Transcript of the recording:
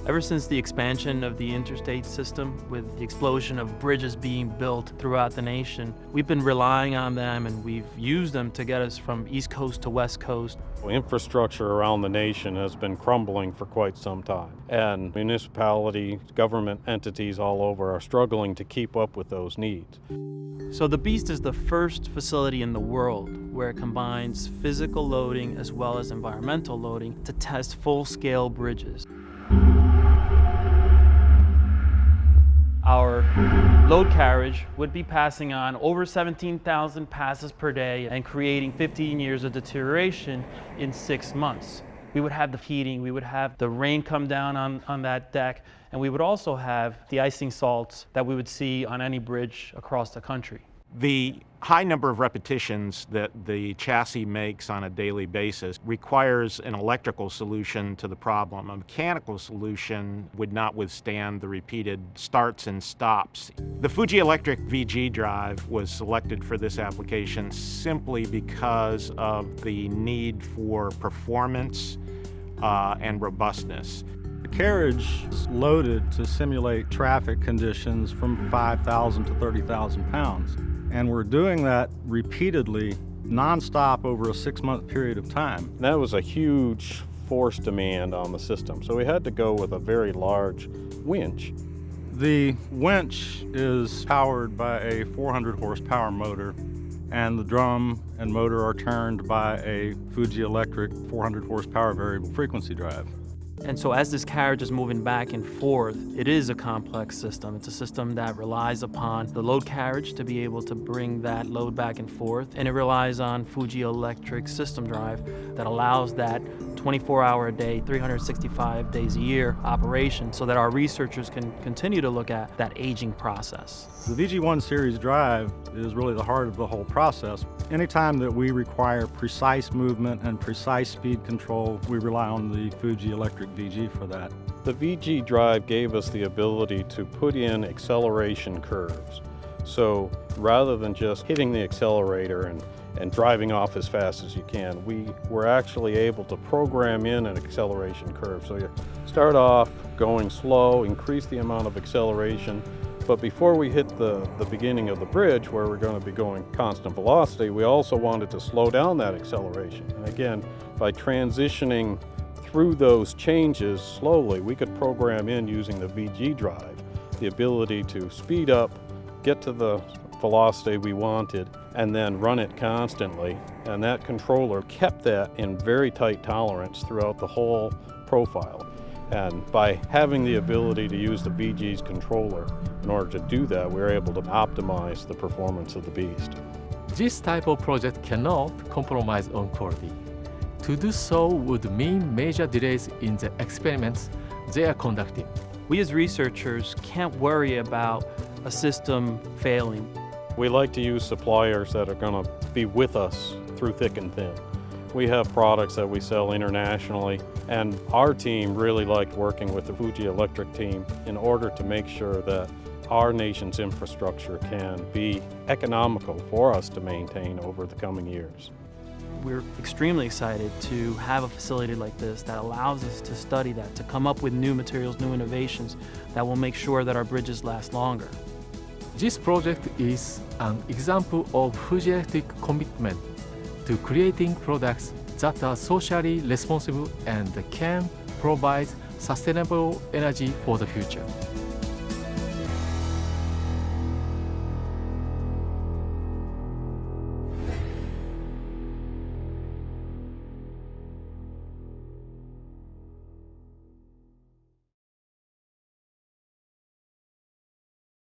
Ever since the expansion of the interstate system, with the explosion of bridges being built throughout the nation, we've been relying on them and we've used them to get us from East Coast to West Coast. Infrastructure around the nation has been crumbling for quite some time, and municipalities, government entities all over are struggling to keep up with those needs. So the BEAST is the first facility in the world where it combines physical loading as well as environmental loading to test full-scale bridges. Our load carriage would be passing on over 17,000 passes per day and creating 15 years of deterioration in 6 months. We would have the heating, we would have the rain come down on that deck, and we would also have the icing salts that we would see on any bridge across the country. The high number of repetitions that the chassis makes on a daily basis requires an electrical solution to the problem. A mechanical solution would not withstand the repeated starts and stops. The Fuji electric VG drive was selected for this application simply because of the need for performance and robustness. The carriage is loaded to simulate traffic conditions from 5,000 to 30,000 pounds. And we're doing that repeatedly, nonstop over a 6-month period of time. That was a huge force demand on the system, so we had to go with a very large winch. The winch is powered by a 400 horsepower motor, and the drum and motor are turned by a Fuji electric 400 horsepower variable frequency drive. And so as this carriage is moving back and forth, it is a complex system. It's a system that relies upon the load carriage to be able to bring that load back and forth, and it relies on Fuji electric system drive that allows that 24-hour a day, 365 days a year operation so that our researchers can continue to look at that aging process. The VG1 series drive is really the heart of the whole process. Anytime that we require precise movement and precise speed control, we rely on the Fuji electric VG for that. The VG drive gave us the ability to put in acceleration curves. So rather than just hitting the accelerator and driving off as fast as you can, we were actually able to program in an acceleration curve. So you start off going slow, increase the amount of acceleration, but before we hit the beginning of the bridge where we're going to be going constant velocity, we also wanted to slow down that acceleration. And again, by transitioning through those changes slowly, we could program in using the VG drive the ability to speed up, get to the velocity we wanted, and then run it constantly. And that controller kept that in very tight tolerance throughout the whole profile. And by having the ability to use the VG's controller in order to do that, we were able to optimize the performance of the BEAST. This type of project cannot compromise on quality. To do so would mean major delays in the experiments they are conducting. We as researchers can't worry about a system failing. We like to use suppliers that are going to be with us through thick and thin. We have products that we sell internationally, and our team really liked working with the Fuji Electric team in order to make sure that our nation's infrastructure can be economical for us to maintain over the coming years. We're extremely excited to have a facility like this that allows us to study that, to come up with new materials, new innovations that will make sure that our bridges last longer. This project is an example of Fuji Electric commitment to creating products that are socially responsible and can provide sustainable energy for the future.